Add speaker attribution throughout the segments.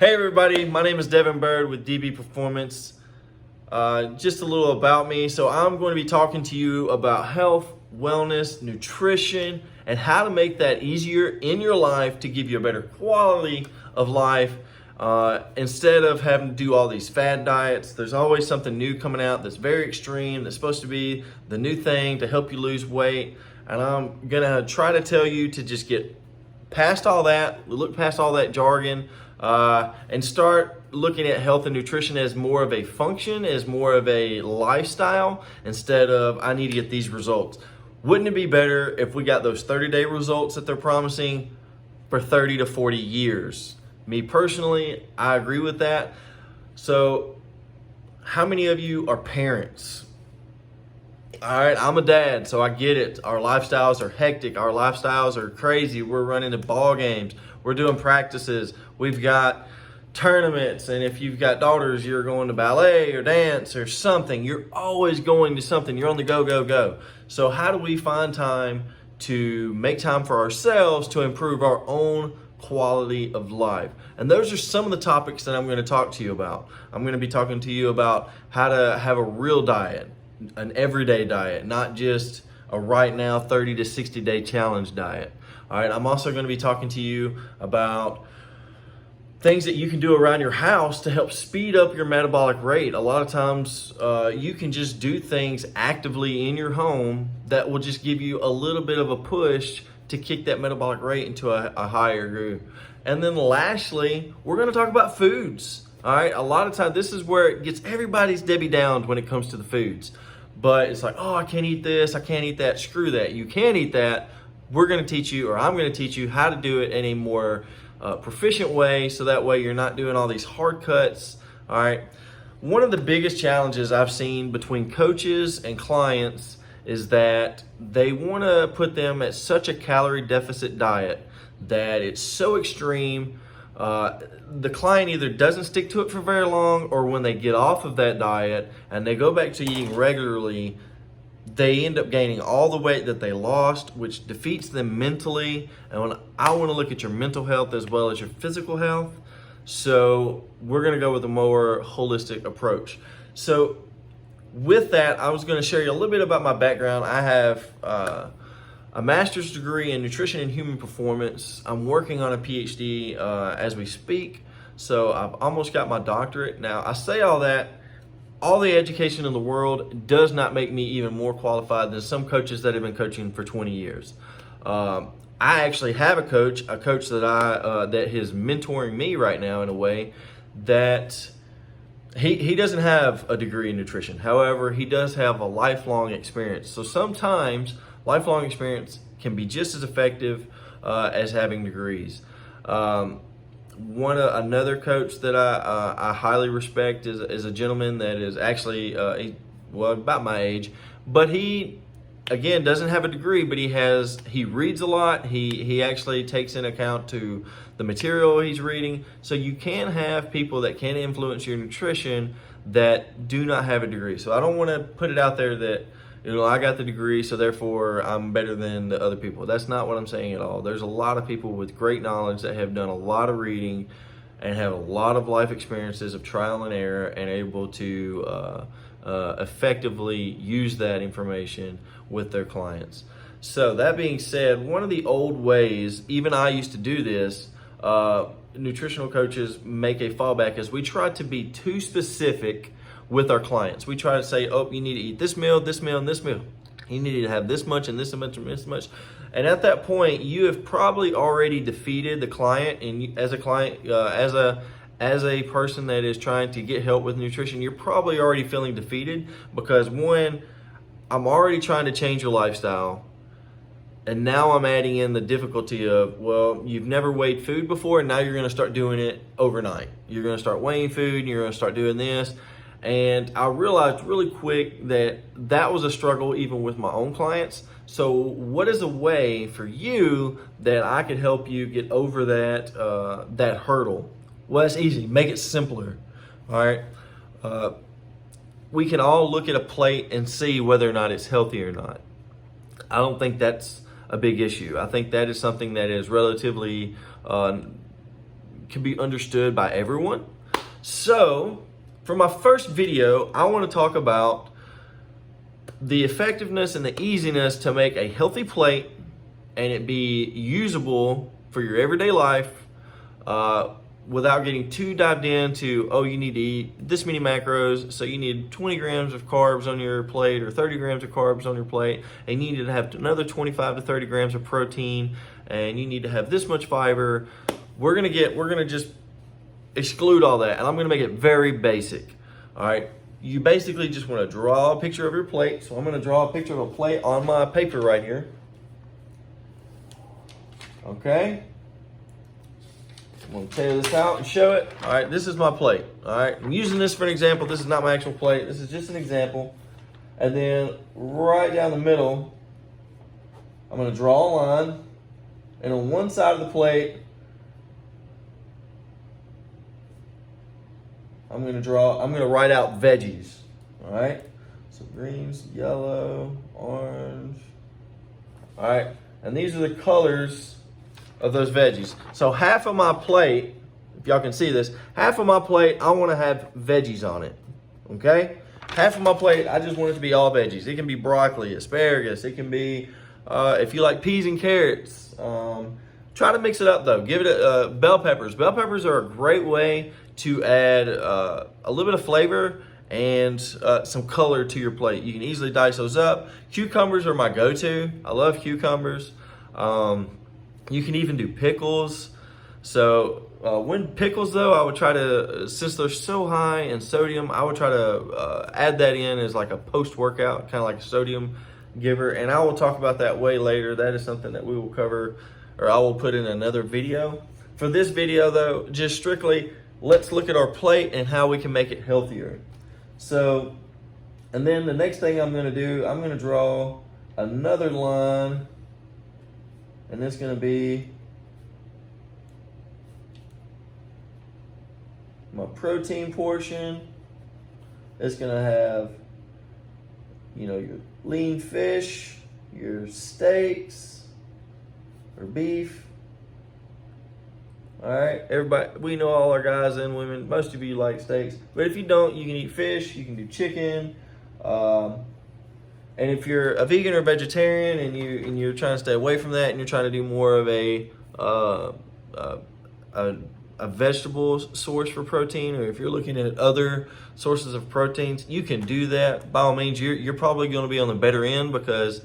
Speaker 1: Hey everybody, my name is Devin Bird with DB Performance. Just a little about me. So I'm going to be talking to you about health, wellness, nutrition, and how to make that easier in your life to give you a better quality of life. Instead of having to do all these fad diets, there's always something new coming out that's very extreme, that's supposed to be the new thing to help you lose weight. And I'm gonna try to tell you to just get past all that, look past all that jargon, and start looking at health and nutrition as more of a function, as more of a lifestyle, instead of I need to get these results. Wouldn't it be better if we got those 30-day results that they're promising for 30 to 40 years? Me personally, I agree with that. So how many of you are parents? All right, I'm a dad, so I get it. Our lifestyles are hectic. Our lifestyles are crazy. We're running to ball games. We're doing practices. We've got tournaments. And if you've got daughters, you're going to ballet or dance or something. You're always going to something. You're on the go, go, go. So how do we find time to make time for ourselves to improve our own quality of life? And those are some of the topics that I'm going to talk to you about. I'm going to be talking to you about how to have a real diet, an everyday diet, not just a right now 30 to 60 day challenge diet. All right, I'm also going to be talking to you about things that you can do around your house to help speed up your metabolic rate. A lot of times you can just do things actively in your home that will just give you a little bit of a push to kick that metabolic rate into a higher groove. And then lastly, we're going to talk about foods. All right, a lot of times this is where it gets everybody's Debbie Downs when it comes to the foods. But it's like, oh, I can't eat this, I can't eat that. Screw that. You can eat that. We're going to teach you, or I'm going to teach you how to do it in a more proficient way, so that way you're not doing all these hard cuts. All right. One of the biggest challenges I've seen between coaches and clients is that they want to put them at such a calorie deficit diet that it's so extreme. The client either doesn't stick to it for very long, or when they get off of that diet and they go back to eating regularly, they end up gaining all the weight that they lost, which defeats them mentally. And when I want to look at your mental health as well as your physical health, so we're going to go with a more holistic approach. So with that, I was going to share you a little bit about my background. I have a master's degree in nutrition and human performance. I'm working on a PhD as we speak. So I've almost got my doctorate. Now, I say all that, all the education in the world does not make me even more qualified than some coaches that have been coaching for 20 years. I actually have a coach that that is mentoring me right now in a way that he doesn't have a degree in nutrition. However, he does have a lifelong experience. So sometimes lifelong experience can be just as effective as having degrees. Another coach that I highly respect is a gentleman that is actually about my age, but he again doesn't have a degree, but he reads a lot. He actually takes in account to the material he's reading. So you can have people that can influence your nutrition that do not have a degree. So I don't want to put it out there that, I got the degree, so therefore I'm better than the other people. That's not what I'm saying at all. There's a lot of people with great knowledge that have done a lot of reading and have a lot of life experiences of trial and error and able to effectively use that information with their clients. So that being said, one of the old ways, even I used to do this, nutritional coaches make a fallback is we try to be too specific with our clients. We try to say, oh, you need to eat this meal, this meal, and this meal. You need to have this much and this much and this much. And at that point, you have probably already defeated the client. And as a client, as a person that is trying to get help with nutrition, you're probably already feeling defeated because one, I'm already trying to change your lifestyle. And now I'm adding in the difficulty of, well, you've never weighed food before, and now you're going to start doing it overnight. You're going to start weighing food, and you're going to start doing this. And I realized really quick that was a struggle even with my own clients. So what is a way for you that I could help you get over that hurdle? Well, it's easy. Make it simpler. All right. We can all look at a plate and see whether or not it's healthy or not. I don't think that's a big issue. I think that is something that is relatively can be understood by everyone. So for my first video, I want to talk about the effectiveness and the easiness to make a healthy plate and it be usable for your everyday life without getting too dived into, oh, you need to eat this many macros, so you need 20 grams of carbs on your plate or 30 grams of carbs on your plate, and you need to have another 25 to 30 grams of protein, and you need to have this much fiber. We're gonna just exclude all that, and I'm gonna make it very basic. All right, you basically just want to draw a picture of your plate. So I'm gonna draw a picture of a plate on my paper right here. Okay, I'm gonna tear this out and show it. All right, this is my plate. All right, I'm using this for an example. This is not my actual plate. This is just an example. And then right down the middle, I'm gonna draw a line. And on one side of the plate, I'm gonna write out veggies. All right, so greens, yellow, orange. All right, and these are the colors of those veggies. So half of my plate, if y'all can see this, half of my plate, I want to have veggies on it, okay? Half of my plate, I just want it to be all veggies. It can be broccoli, asparagus, it can be, if you like peas and carrots. Try to mix it up though. Give it bell peppers. Bell peppers are a great way to add a little bit of flavor and some color to your plate. You can easily dice those up. Cucumbers are my go-to. I love cucumbers. You can even do pickles. So when pickles though, I would try to, since they're so high in sodium, I would try to add that in as like a post-workout, kind of like a sodium giver. And I will talk about that way later. That is something that we will cover, or I will put in another video. For this video though, just strictly, let's look at our plate and how we can make it healthier. So, and then the next thing I'm gonna do, I'm gonna draw another line, and it's gonna be my protein portion. It's gonna have, you know, your lean fish, your steaks, or beef. All right, everybody, we know all our guys and women, most of you like steaks, but if you don't, you can eat fish, you can do chicken. And if you're a vegan or vegetarian and you're trying to stay away from that and you're trying to do more of a vegetable source for protein, or if you're looking at other sources of proteins, you can do that. By all means, you're probably going to be on the better end, because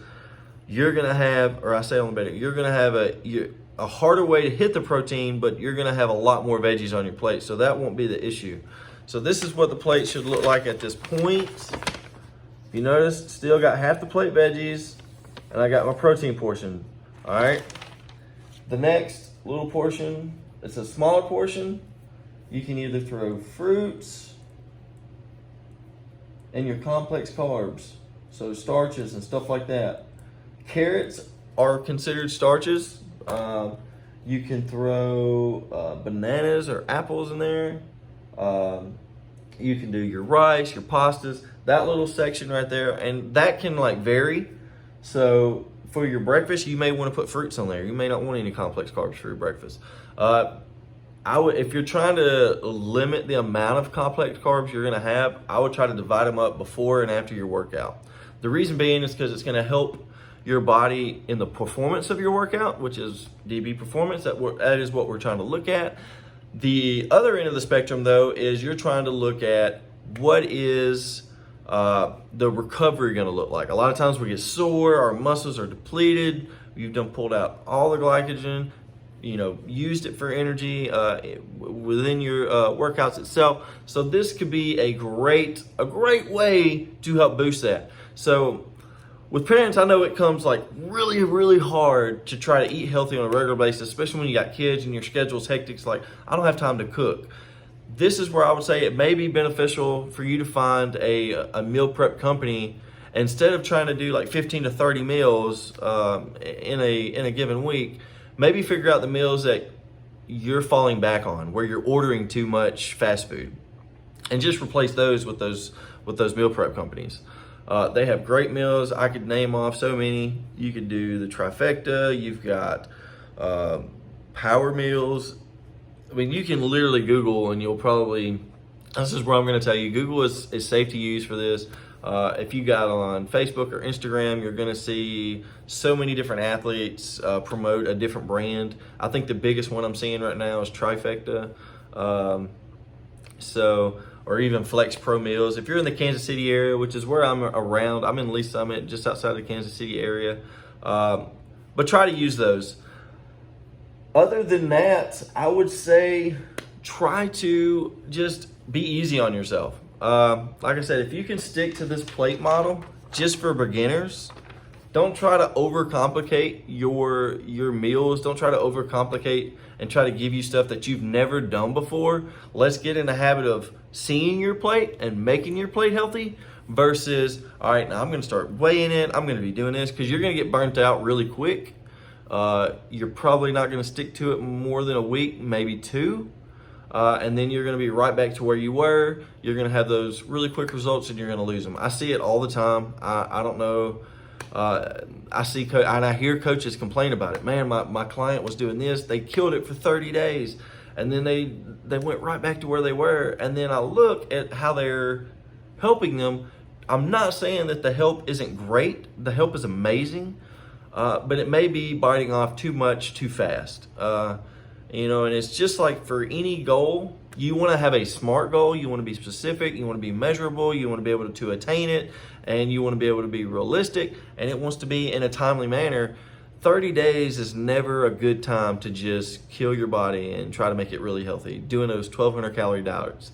Speaker 1: you're going to have, or I say on the better, you're going to have a harder way to hit the protein, but you're going to have a lot more veggies on your plate, so that won't be the issue. So this is what the plate should look like at this point. If you notice, still got half the plate veggies, and I got my protein portion. All right, the next little portion, it's a smaller portion. You can either throw fruits and your complex carbs, so starches and stuff like that. Carrots are considered starches. You can throw bananas or apples in there. You can do your rice, your pastas, that little section right there, and that can like vary. So for your breakfast, you may want to put fruits on there. You may not want any complex carbs for your breakfast. If you're trying to limit the amount of complex carbs you're gonna have, I would try to divide them up before and after your workout. The reason being is because it's gonna help your body in the performance of your workout, which is DB performance. That is what we're trying to look at. The other end of the spectrum though is you're trying to look at what is the recovery gonna look like. A lot of times we get sore, our muscles are depleted, you've done pulled out all the glycogen, you know, used it for energy within your workouts itself. So this could be a great way to help boost that. So with parents, I know it comes like really, really hard to try to eat healthy on a regular basis, especially when you got kids and your schedule's hectic. It's like, I don't have time to cook. This is where I would say it may be beneficial for you to find a meal prep company. Instead of trying to do like 15 to 30 meals in a given week, maybe figure out the meals that you're falling back on, where you're ordering too much fast food, and just replace those with those meal prep companies. They have great meals. I could name off so many. You could do the trifecta. You've got Power Meals. I mean, you can literally Google and you'll probably, this is what I'm going to tell you. Google is safe to use for this. If you got on Facebook or Instagram, you're going to see so many different athletes promote a different brand. I think the biggest one I'm seeing right now is Trifecta. Or even Flex Pro Meals. If you're in the Kansas City area, which is where I'm around, I'm in Lee Summit, just outside of the Kansas City area. But try to use those. Other than that, I would say try to just be easy on yourself. Like I said, if you can stick to this plate model just for beginners, don't try to overcomplicate your meals. Don't try to overcomplicate and try to give you stuff that you've never done before. Let's get in the habit of seeing your plate and making your plate healthy versus, all right, now I'm going to start weighing it. I'm going to be doing this, because you're going to get burnt out really quick. You're probably not going to stick to it more than a week, maybe two. And then you're going to be right back to where you were. You're going to have those really quick results and you're going to lose them. I see it all the time. I don't know. I see and I hear coaches complain about it. Man, my client was doing this. They killed it for 30 days. And then they went right back to where they were. And then I look at how they're helping them. I'm not saying that the help isn't great. The help is amazing. But it may be biting off too much too fast. And it's just like for any goal, you want to have a SMART goal. You want to be specific. You want to be measurable. You want to be able to attain it. And you want to be able to be realistic. And it wants to be in a timely manner. 30 days is never a good time to just kill your body and try to make it really healthy. Doing those 1,200 calorie diets.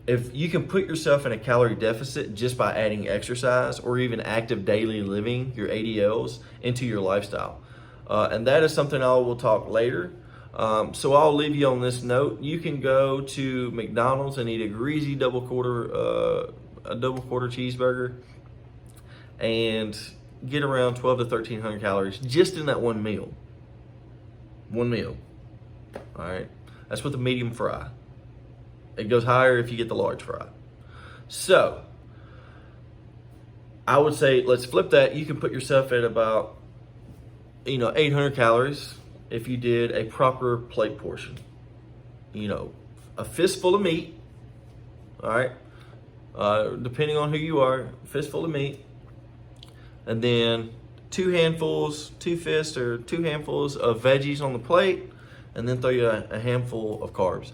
Speaker 1: If you can put yourself in a calorie deficit just by adding exercise or even active daily living, your ADLs, into your lifestyle. And that is something I will talk later. So I'll leave you on this note. You can go to McDonald's and eat a greasy double quarter cheeseburger and get around 12 to 1,300 calories just in that one meal. One meal. All right. That's with a medium fry. It goes higher if you get the large fry. So I would say let's flip that. You can put yourself at about 800 calories if you did a proper plate portion. A fistful of meat. All right. Depending on who you are, a fistful of meat. And then two handfuls of veggies on the plate, and then throw you a handful of carbs.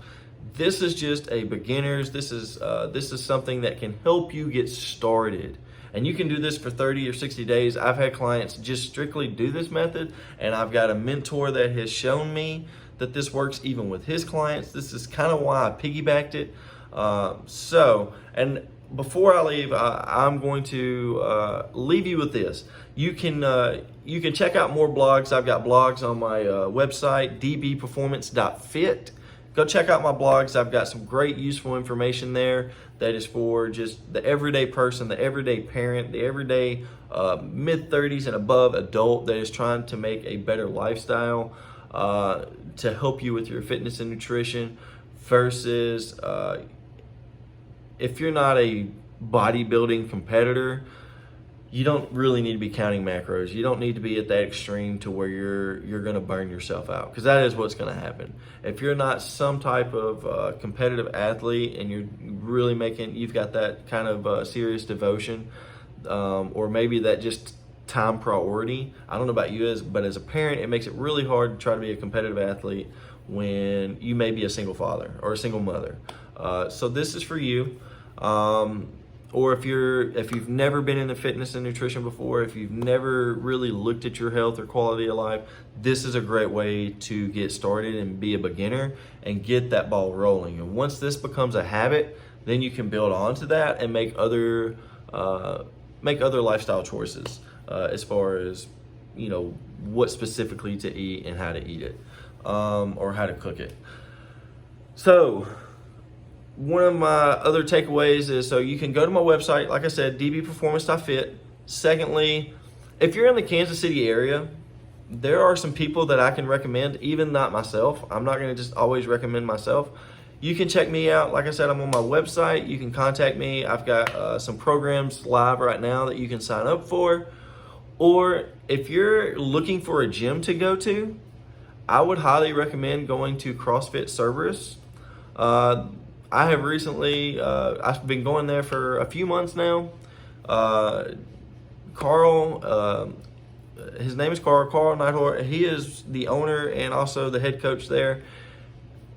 Speaker 1: This is just a beginner's. This is something that can help you get started. And you can do this for 30 or 60 days. I've had clients just strictly do this method, and I've got a mentor that has shown me that this works even with his clients. This is kind of why I piggybacked it. And before I leave, I'm going to leave you with this. You can check out more blogs. I've got blogs on my website, dbperformance.fit. Go check out my blogs. I've got some great useful information there that is for just the everyday person, the everyday parent, the everyday mid-30s and above adult that is trying to make a better lifestyle to help you with your fitness and nutrition versus if you're not a bodybuilding competitor, you don't really need to be counting macros. You don't need to be at that extreme to where you're going to burn yourself out, because that is what's going to happen. If you're not some type of competitive athlete and you've got that kind of serious devotion, or maybe that just time priority. I don't know about you, but as a parent, it makes it really hard to try to be a competitive athlete when you may be a single father or a single mother. So this is for you. Or if you've never been into fitness and nutrition before, if you've never really looked at your health or quality of life, this is a great way to get started and be a beginner and get that ball rolling. And once this becomes a habit, then you can build onto that and make other lifestyle choices as far as what specifically to eat and how to eat it, or how to cook it. So one of my other takeaways is, so you can go to my website, like I said, dbperformance.fit. Secondly, if you're in the Kansas City area, there are some people that I can recommend, even not myself. I'm not going to just always recommend myself. You can check me out. Like I said, I'm on my website. You can contact me. I've got some programs live right now that you can sign up for. Or if you're looking for a gym to go to, I would highly recommend going to CrossFit Cerberus. I have recently, I've been going there for a few months now. Carl, his name is Carl Neidhart. He is the owner and also the head coach there.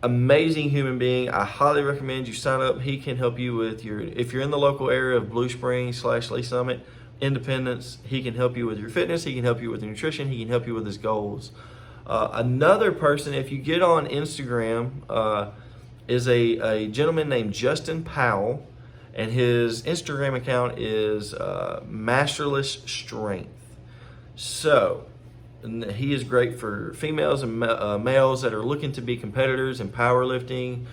Speaker 1: Amazing human being. I highly recommend you sign up. He can help you with if you're in the local area of Blue Springs / Lee Summit, Independence, he can help you with your fitness. He can help you with nutrition. He can help you with his goals. Another person, if you get on Instagram, is a gentleman named Justin Powell, and his Instagram account is Masterless Strength. So, and he is great for females and males that are looking to be competitors in powerlifting.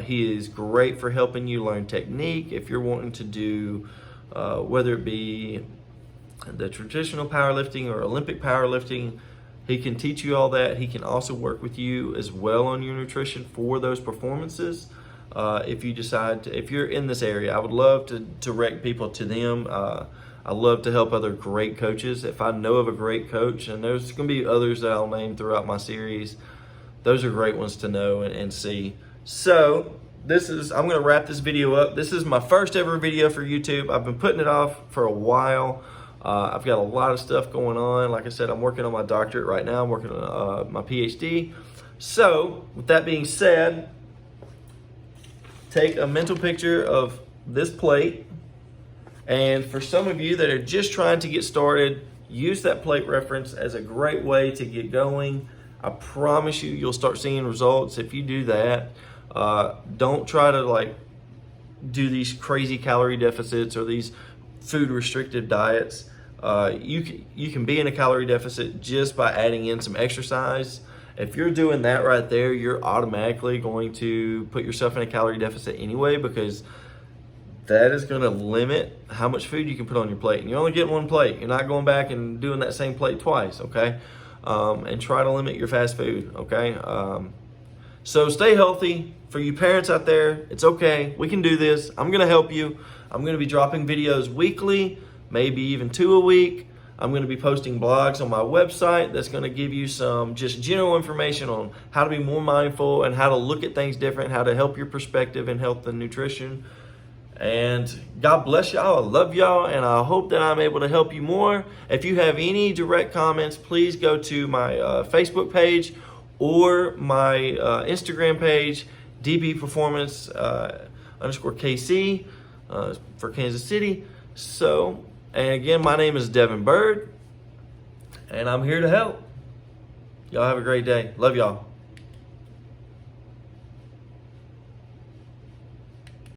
Speaker 1: He is great for helping you learn technique if you're wanting to do, whether it be the traditional powerlifting or Olympic powerlifting. He can teach you all that. He can also work with you as well on your nutrition for those performances. If you decide to, if you're in this area, I would love to direct people to them. I love to help other great coaches. If I know of a great coach, and there's going to be others that I'll name throughout my series, those are great ones to know and see. So I'm going to wrap this video up. This is my first ever video for YouTube. I've been putting it off for a while. I've got a lot of stuff going on. Like I said, I'm working on my doctorate right now. I'm working on my PhD. So with that being said, take a mental picture of this plate. And for some of you that are just trying to get started, use that plate reference as a great way to get going. I promise you'll start seeing results if you do that. Don't try to do these crazy calorie deficits or these food restrictive diets. You can be in a calorie deficit just by adding in some exercise. If you're doing that right there, you're automatically going to put yourself in a calorie deficit anyway, because that is going to limit how much food you can put on your plate. And you only get one plate. You're not going back and doing that same plate twice, okay? And try to limit your fast food, okay? So stay healthy. For you parents out there, it's okay. We can do this. I'm going to help you. I'm going to be dropping videos weekly, maybe even 2 a week. I'm going to be posting blogs on my website that's going to give you some just general information on how to be more mindful and how to look at things different, how to help your perspective in health and nutrition. And God bless y'all. I love y'all, and I hope that I'm able to help you more. If you have any direct comments, please go to my Facebook page or my Instagram page, DB Performance _KC for Kansas City. So, and again, my name is Devin Bird, and I'm here to help. Y'all have a great day. Love y'all.